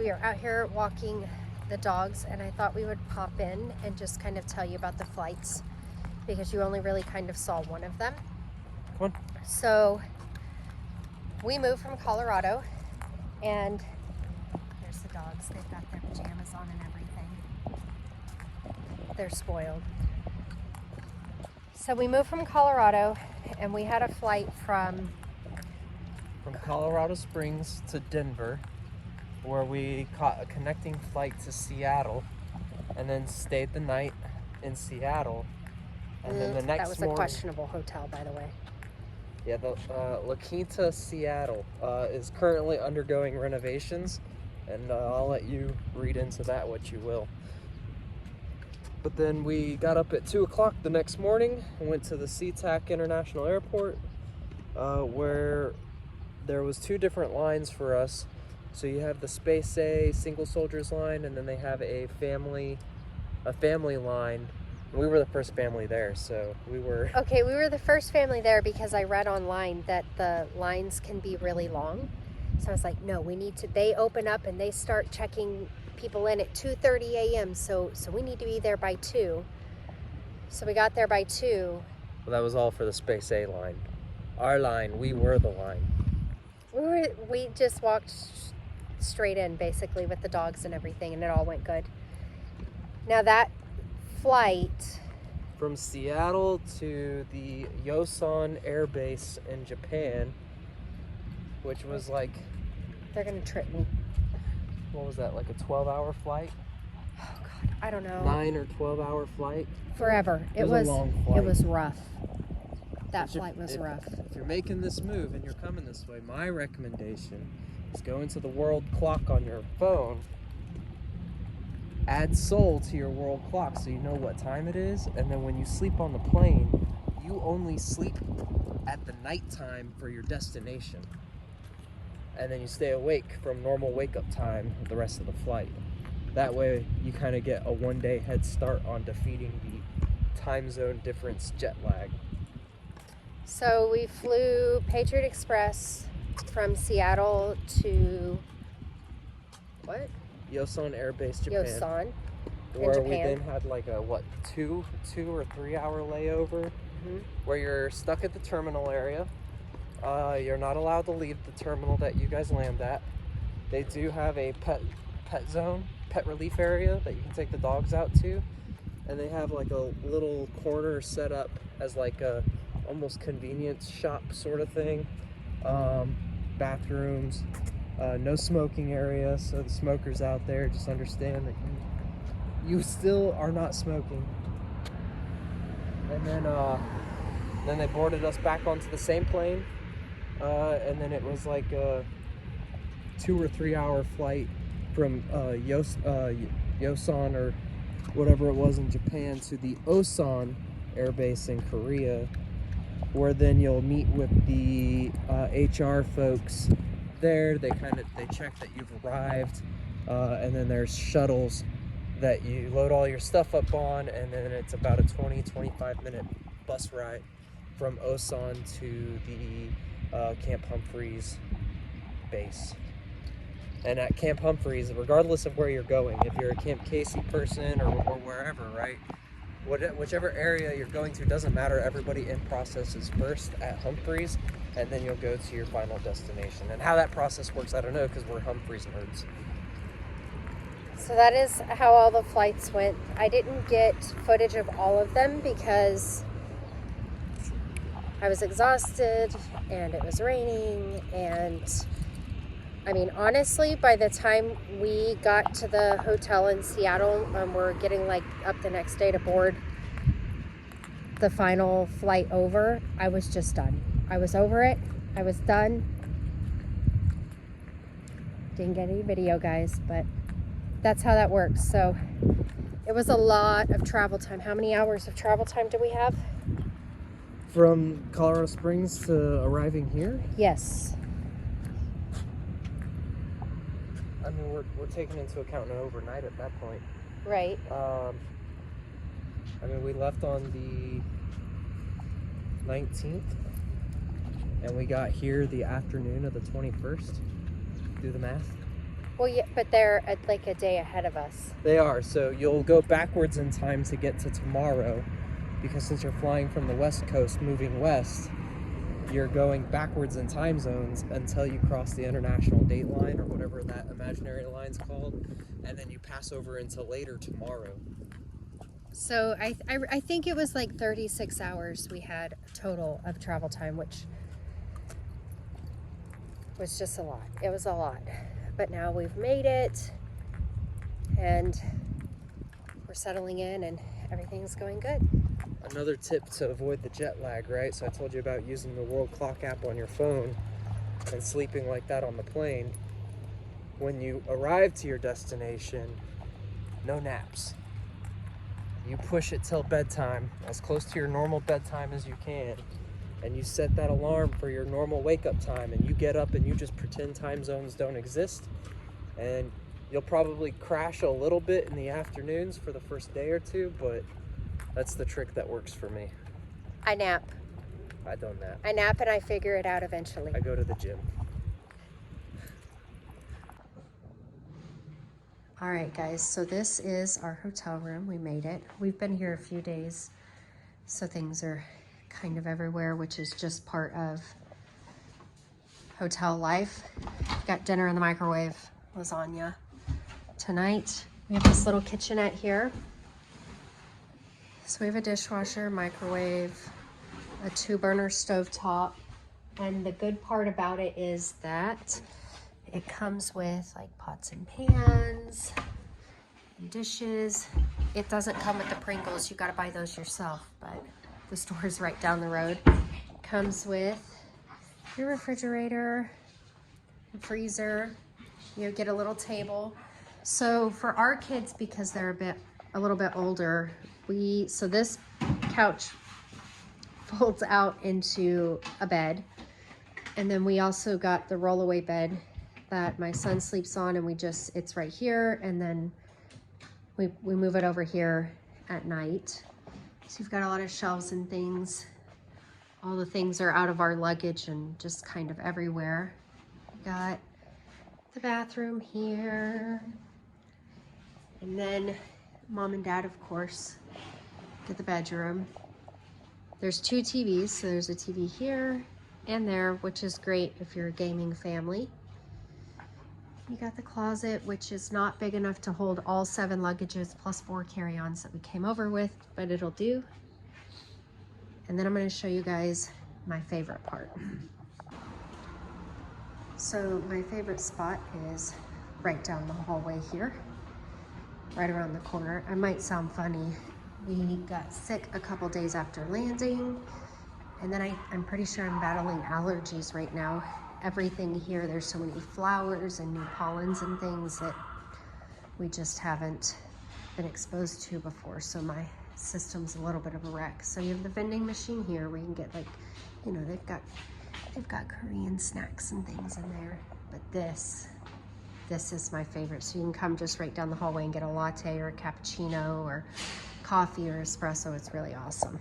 we are out here walking the dogs, and I thought we would pop in and just kind of tell you about the flights because you only really kind of saw one of them. Come on. So we moved from Colorado, and there's the dogs. They've got their pajamas on and everything. They're spoiled. So we moved from Colorado, and we had a flight from Colorado Springs to Denver, where we caught a connecting flight to Seattle, and then stayed the night in Seattle. And then the next that was morning, a questionable hotel, by the way. Yeah, the La Quinta Seattle is currently undergoing renovations, and I'll let you read into that what you will. But then we got up at 2 o'clock the next morning and went to the SeaTac International Airport, where there was 2 different lines for us. So you have the Space A single soldiers line, and then they have a family line. We were the first family there, so we were... Okay, we were the first family there because I read online that the lines can be really long. So I was like, no, we need to... They open up and they start checking people in at 2:30 a.m. So we need to be there by 2. So we got there by 2. Well, that was all for the Space A line. Our line, we were the line. We just walked straight in, basically, with the dogs and everything, and it all went good. Now that flight from Seattle to the Yosan Air Base in Japan, which was like... They're gonna trip me. What was that, like a 12-hour flight? Oh God, I don't know. 9 or 12-hour flight? Forever. It was a long flight. It was rough. That flight was rough. If you're making this move and you're coming this way, my recommendation is go into the world clock on your phone, add Seoul to your world clock so you know what time it is, and then when you sleep on the plane, you only sleep at the nighttime for your destination. And then you stay awake from normal wake-up time the rest of the flight. That way you kind of get a one-day head start on defeating the time zone difference jet lag. So we flew Patriot Express from Seattle to what? Yosan Air Base, Japan. Yosan, where in we Japan. then had like a 2 or 3 hour layover, where you're stuck at the terminal area. You're not allowed to leave the terminal that you guys land at. They do have a pet zone, pet relief area that you can take the dogs out to, and they have like a little corner set up as like a almost convenience shop sort of thing. Bathrooms, no smoking area, so the smokers out there just understand that you still are not smoking. And then they boarded us back onto the same plane, and then it was like a 2 or 3 hour flight from Yosan or whatever it was in Japan to the Osan Air Base in Korea, where then you'll meet with the HR folks there. They check that you've arrived, and then there's shuttles that you load all your stuff up on, and then it's about a 20-25 minute bus ride from Osan to the Camp Humphreys base. And at Camp Humphreys, regardless of where you're going, if you're a Camp Casey person or wherever, right? Whichever area you're going to, doesn't matter. Everybody in process is first at Humphreys, and then you'll go to your final destination. And how that process works, I don't know, because we're Humphreys nerds. So that is how all the flights went. I didn't get footage of all of them because I was exhausted and it was raining, and I mean, honestly, by the time we got to the hotel in Seattle, we're getting like up the next day to board the final flight over, I was just done. I was over it. I was done. Didn't get any video, guys, but that's how that works. So it was a lot of travel time. How many hours of travel time do we have? From Colorado Springs to arriving here? Yes. I mean, we're taking into account an overnight at that point. Right. I mean, we left on the 19th, and we got here the afternoon of the 21st. Do the math. Well, yeah, but they're like a day ahead of us. They are, so you'll go backwards in time to get to tomorrow, because since you're flying from the West Coast moving west, you're going backwards in time zones until you cross the international date line, or whatever that imaginary line's called, and then you pass over into later tomorrow. So I think it was like 36 hours we had total of travel time, which was just a lot. It was a lot. But now we've made it, and we're settling in, and everything's going good. Another tip to avoid the jet lag, right? So I told you about using the World Clock app on your phone and sleeping like that on the plane. When you arrive to your destination, no naps. You push it till bedtime, as close to your normal bedtime as you can, and you set that alarm for your normal wake-up time, and you get up and you just pretend time zones don't exist, and you'll probably crash a little bit in the afternoons for the first day or two, but that's the trick that works for me. I nap. I don't nap. I nap and I figure it out eventually. I go to the gym. All right, guys, so this is our hotel room. We made it. We've been here a few days, so things are kind of everywhere, which is just part of hotel life. Got dinner in the microwave, lasagna. Tonight, we have this little kitchenette here. So we have a dishwasher, microwave, a 2-burner stovetop, and the good part about it is that it comes with like pots and pans and dishes. It doesn't come with the Pringles. You gotta buy those yourself, but the store is right down the road. It comes with your refrigerator, freezer. You get a little table. So for our kids, because they're a little bit older, so this couch folds out into a bed. And then we also got the rollaway bed that my son sleeps on, and it's right here, and then we move it over here at night. So you've got a lot of shelves and things. All the things are out of our luggage and just kind of everywhere. Got the bathroom here. And then mom and dad, of course, get the bedroom. There's 2 TVs, so there's a TV here and there, which is great if you're a gaming family. You got the closet, which is not big enough to hold all 7 luggages plus 4 carry-ons that we came over with, but it'll do. And then I'm going to show you guys my favorite part. So my favorite spot is right down the hallway here, right around the corner. I might sound funny. We got sick a couple days after landing, and then I'm pretty sure I'm battling allergies right now. Everything here, there's so many flowers and new pollens and things that we just haven't been exposed to before, so my system's a little bit of a wreck. So you have the vending machine here where you can get, like, you know, they've got Korean snacks and things in there, but this is my favorite. So you can come just right down the hallway and get a latte or a cappuccino or coffee or espresso. It's really awesome.